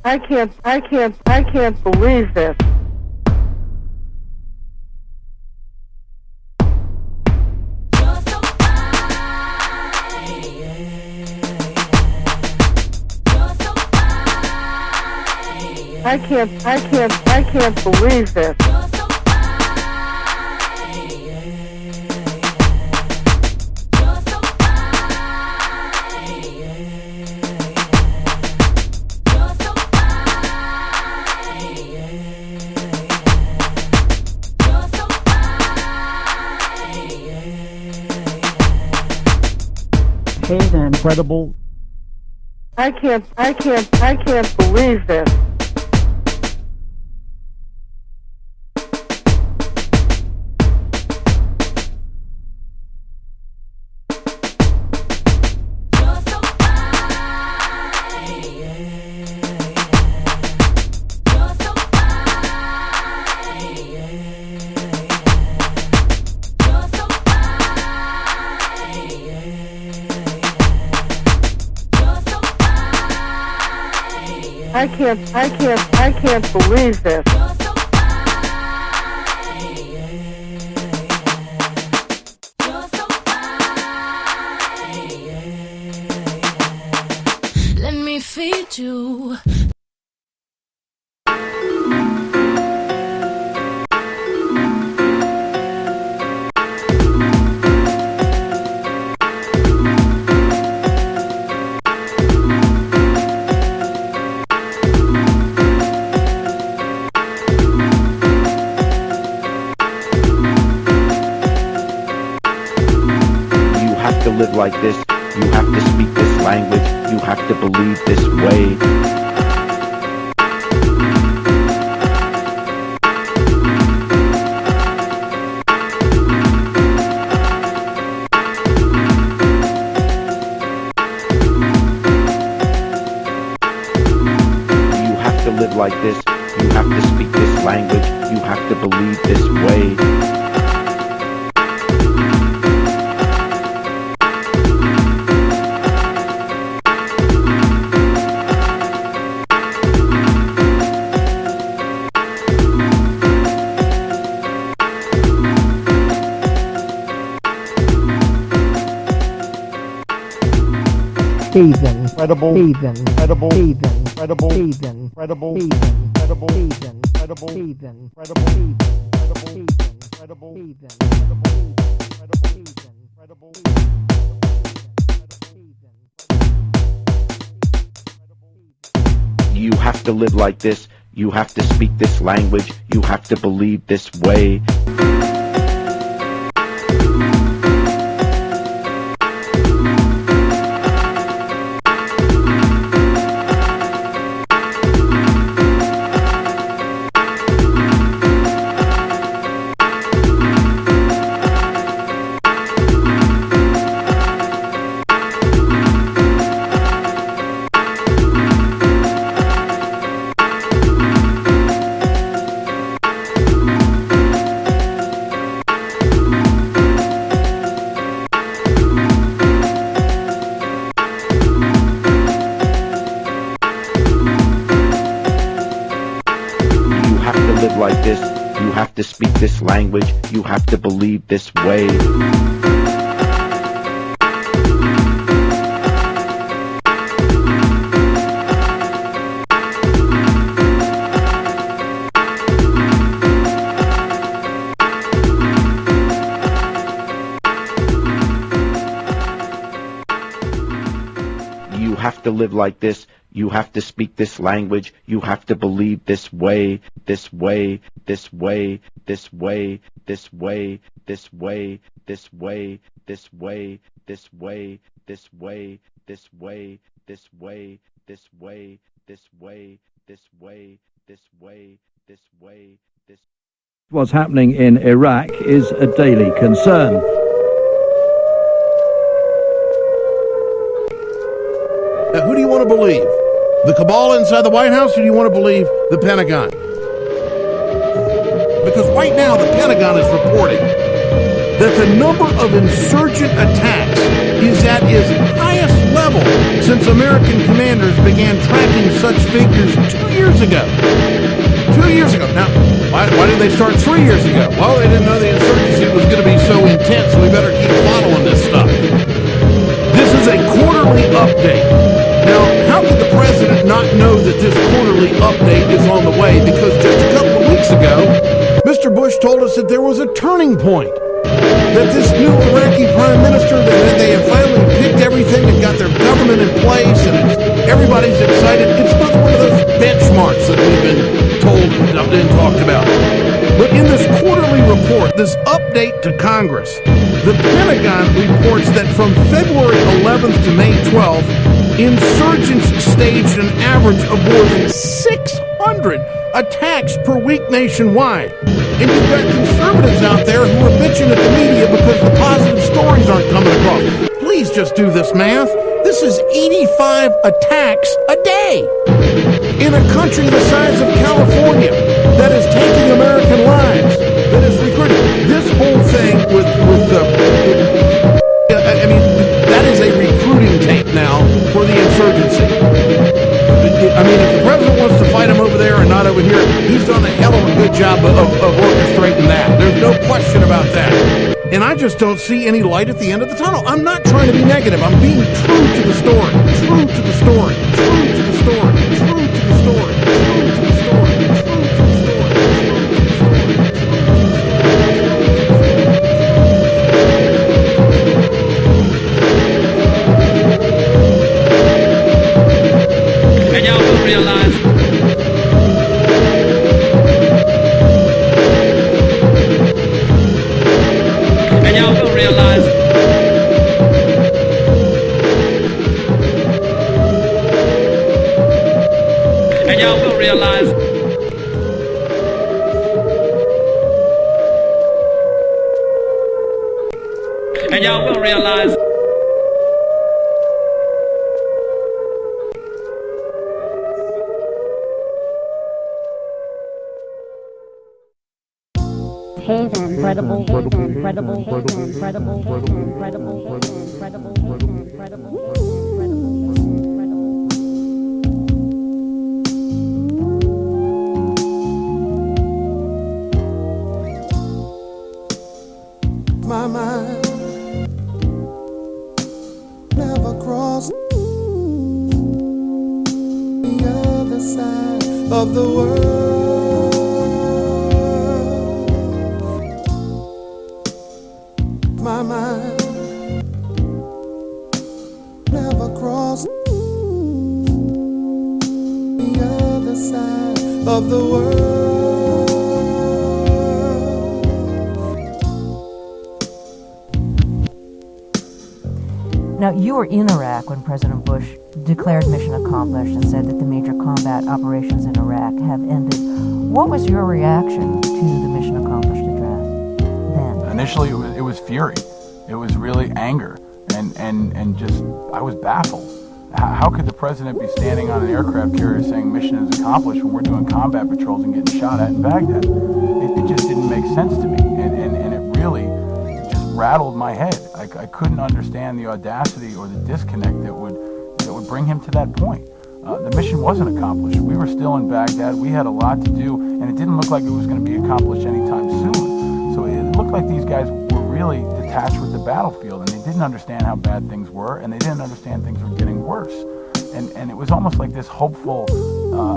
I can't believe this. I can't believe this. Hey then, Credible. I can't believe this. I can't believe this. Let me feed you. To live like this, you have to speak this language, you have to believe this way. You have to live like this, you have to speak this language, you have to believe this way. Heathen, Credible, heathen, Credible, heathen, Credible, heathen, Credible, heathen, Credible, heathen, Credible, heathen, Credible, heathen, Credible, heathen, Credible, heathen, Credible, heathen, Credible, You have to live like this, you have to speak this language, you have to believe this way. Like this, you have to speak this language, you have to believe this way. You have to live like this, you have to speak this language, you have to believe this way, this way, this way, this way, this way, this way, this way, this way, this way, this way, this way, this way, this way, this way, this way, this way, this way, this. What's happening in Iraq is a daily concern. Now, who do you want to believe? The cabal inside the White House, or do you want to believe the Pentagon? Because right now, the Pentagon is reporting that the number of insurgent attacks is at its highest level level since American commanders began tracking such figures 2 years ago. 2 years ago. Now, why did they start 3 years ago? Well, they didn't know the insurgency was going to be so intense, so we better keep following this stuff. This is a quarterly update. Now, how could the president not know that this quarterly update is on the way? Because just a couple of weeks ago, Mr. Bush told us that there was a turning point. That this new Iraqi prime minister, that they have finally picked everything and got their government in place, and everybody's excited. It's another one of those benchmarks that we've been told and talked about. But in this quarterly report, this update to Congress, the Pentagon reports that from February 11th to May 12th, insurgents staged an average of more than 600 attacks per week nationwide. And you've got conservatives out there who are bitching at the media because the positive stories aren't coming across. Please just do this math. This is 85 attacks a day in a country the size of California that is taking American lives, that is recruiting. This whole thing with I mean, that is a recruiting tape now for the insurgency. I mean, if the president wants to fight him over there and not over here, he's done a hell of a good job of orchestrating that. There's no question about that. And I just don't see any light at the end of the tunnel. I'm not trying to be negative. I'm being true to the story. True to the story. True to the story. True to the story. True to the story. True to the story. And y'all will realize. And y'all will realize. And y'all will realize. And y'all will realize. Incredible, incredible, incredible, incredible, incredible, incredible. My mind never crossed the other side of the world. My mind never crossed the other side of the world. Now, you were in Iraq when President Bush declared mission accomplished and said that the major combat operations in Iraq have ended. What was your reaction to the mission accomplished address then? Initially, it was fury. It was really anger, and just, I was baffled. How could the president be standing on an aircraft carrier saying mission is accomplished when we're doing combat patrols and getting shot at in Baghdad? It just didn't make sense to me, and it really just rattled my head. I couldn't understand the audacity or the disconnect that would bring him to that point. The mission wasn't accomplished. We were still in Baghdad. We had a lot to do, and it didn't look like it was going to be accomplished anytime soon. So it looked like these guys were really detached with the battlefield, and they didn't understand how bad things were, and they didn't understand things were getting worse. And it was almost like this hopeful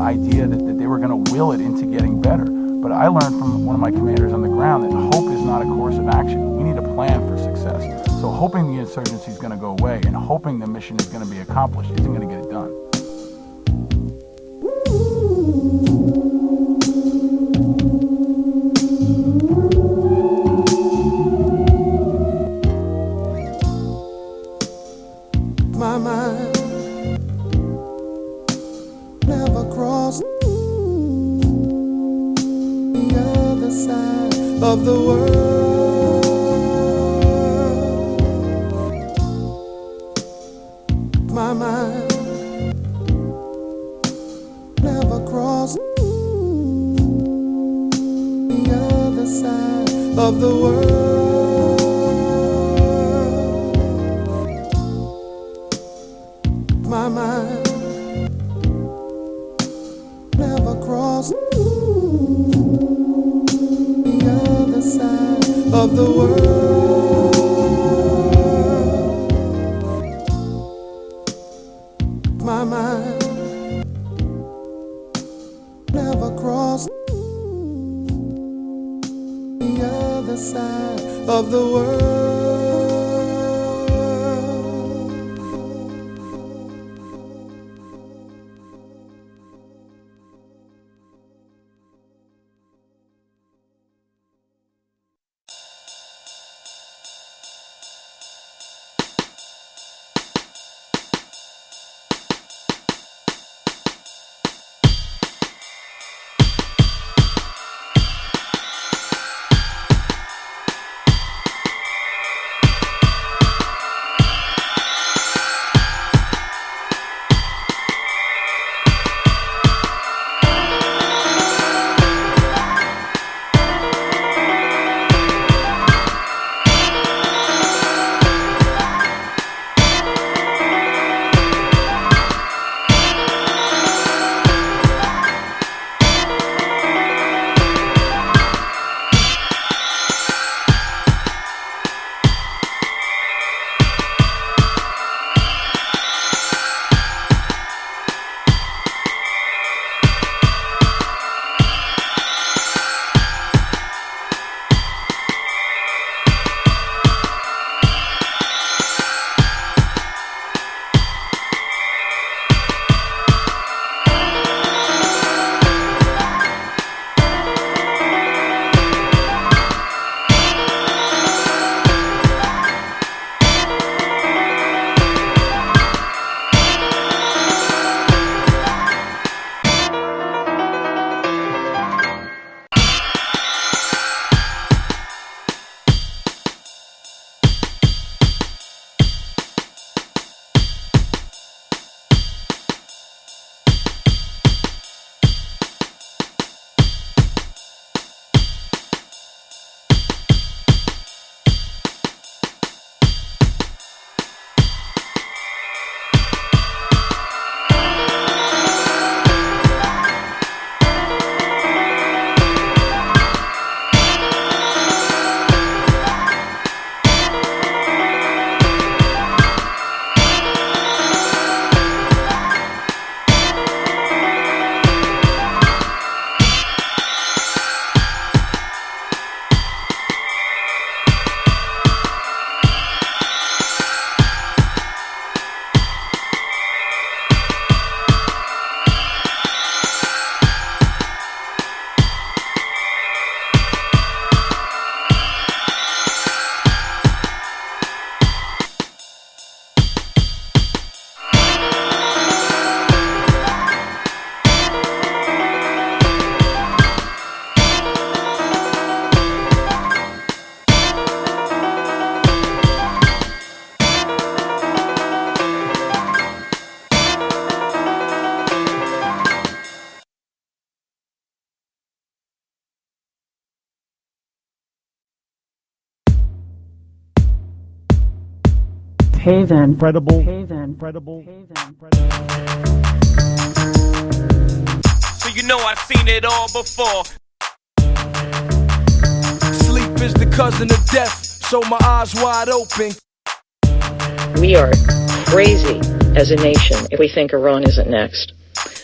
idea that they were going to will it into getting better. But I learned from one of my commanders on the ground that hope is not a course of action. We need a plan for success. So hoping the insurgency is going to go away and hoping the mission is going to be accomplished isn't going to get it done. My mind never crossed the other side of the world. My mind never crossed the other side of the world. cross the other side of the world. My mind never crossed the other side of the world. Hey then, Credible. hey then, Credible. So you know I've seen it all before. Sleep is the cousin of death, so my eyes wide open. We are crazy as a nation if we think Iran isn't next.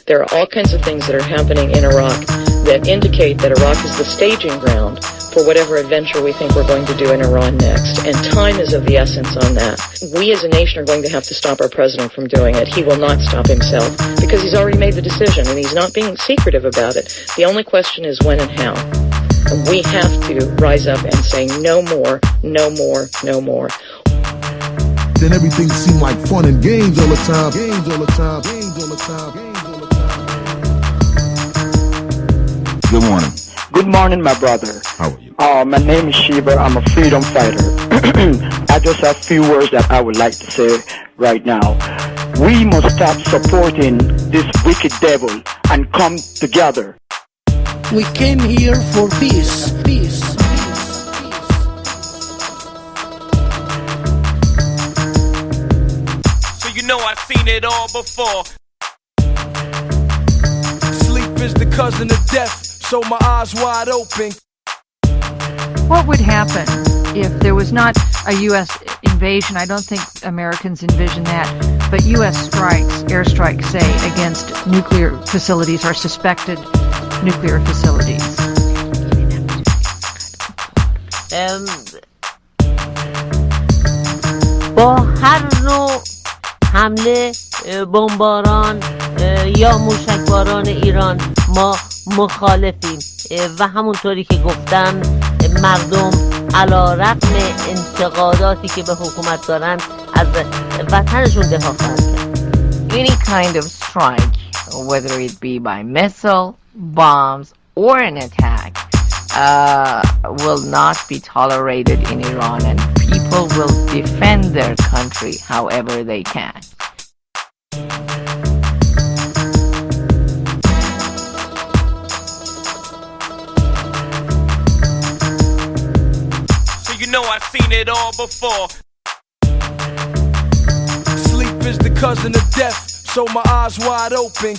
There are all kinds of things that are happening in Iraq that indicate that Iraq is the staging ground for whatever adventure we think we're going to do in Iran next. And time is of the essence on that. We as a nation are going to have to stop our president from doing it. He will not stop himself because he's already made the decision and he's not being secretive about it. The only question is when and how. And we have to rise up and say no more, no more, no more. Then everything seemed like fun and games all the time. Games all the time. Games all the time. Games all the time. Good morning. Good morning, my brother. How are you? My name is Sheba. I'm a freedom fighter. I just have a few words that I would like to say right now. We must stop supporting this wicked devil and come together. We came here for peace. Peace. So you know I've seen it all before. Sleep is the cousin of death, so my eyes wide open. What would happen if there was not a U.S. invasion? I don't think Americans envision that, but U.S. strikes, airstrikes, say, against nuclear facilities or suspected nuclear facilities. با هر نوع حمله بمباران یا موشکباران ایران ما مخالفیم و همونطوری که گفتم مردم علیرغم انتقاداتی که به حکومت دارن از وطنشون دفاع خواهند کرد. Any kind of strike, whether it be by missile, bombs, or an attack, will not be tolerated in Iran, and people will defend their country however they can. So you know I've seen it all before. Sleep is the cousin of death, so my eyes wide open.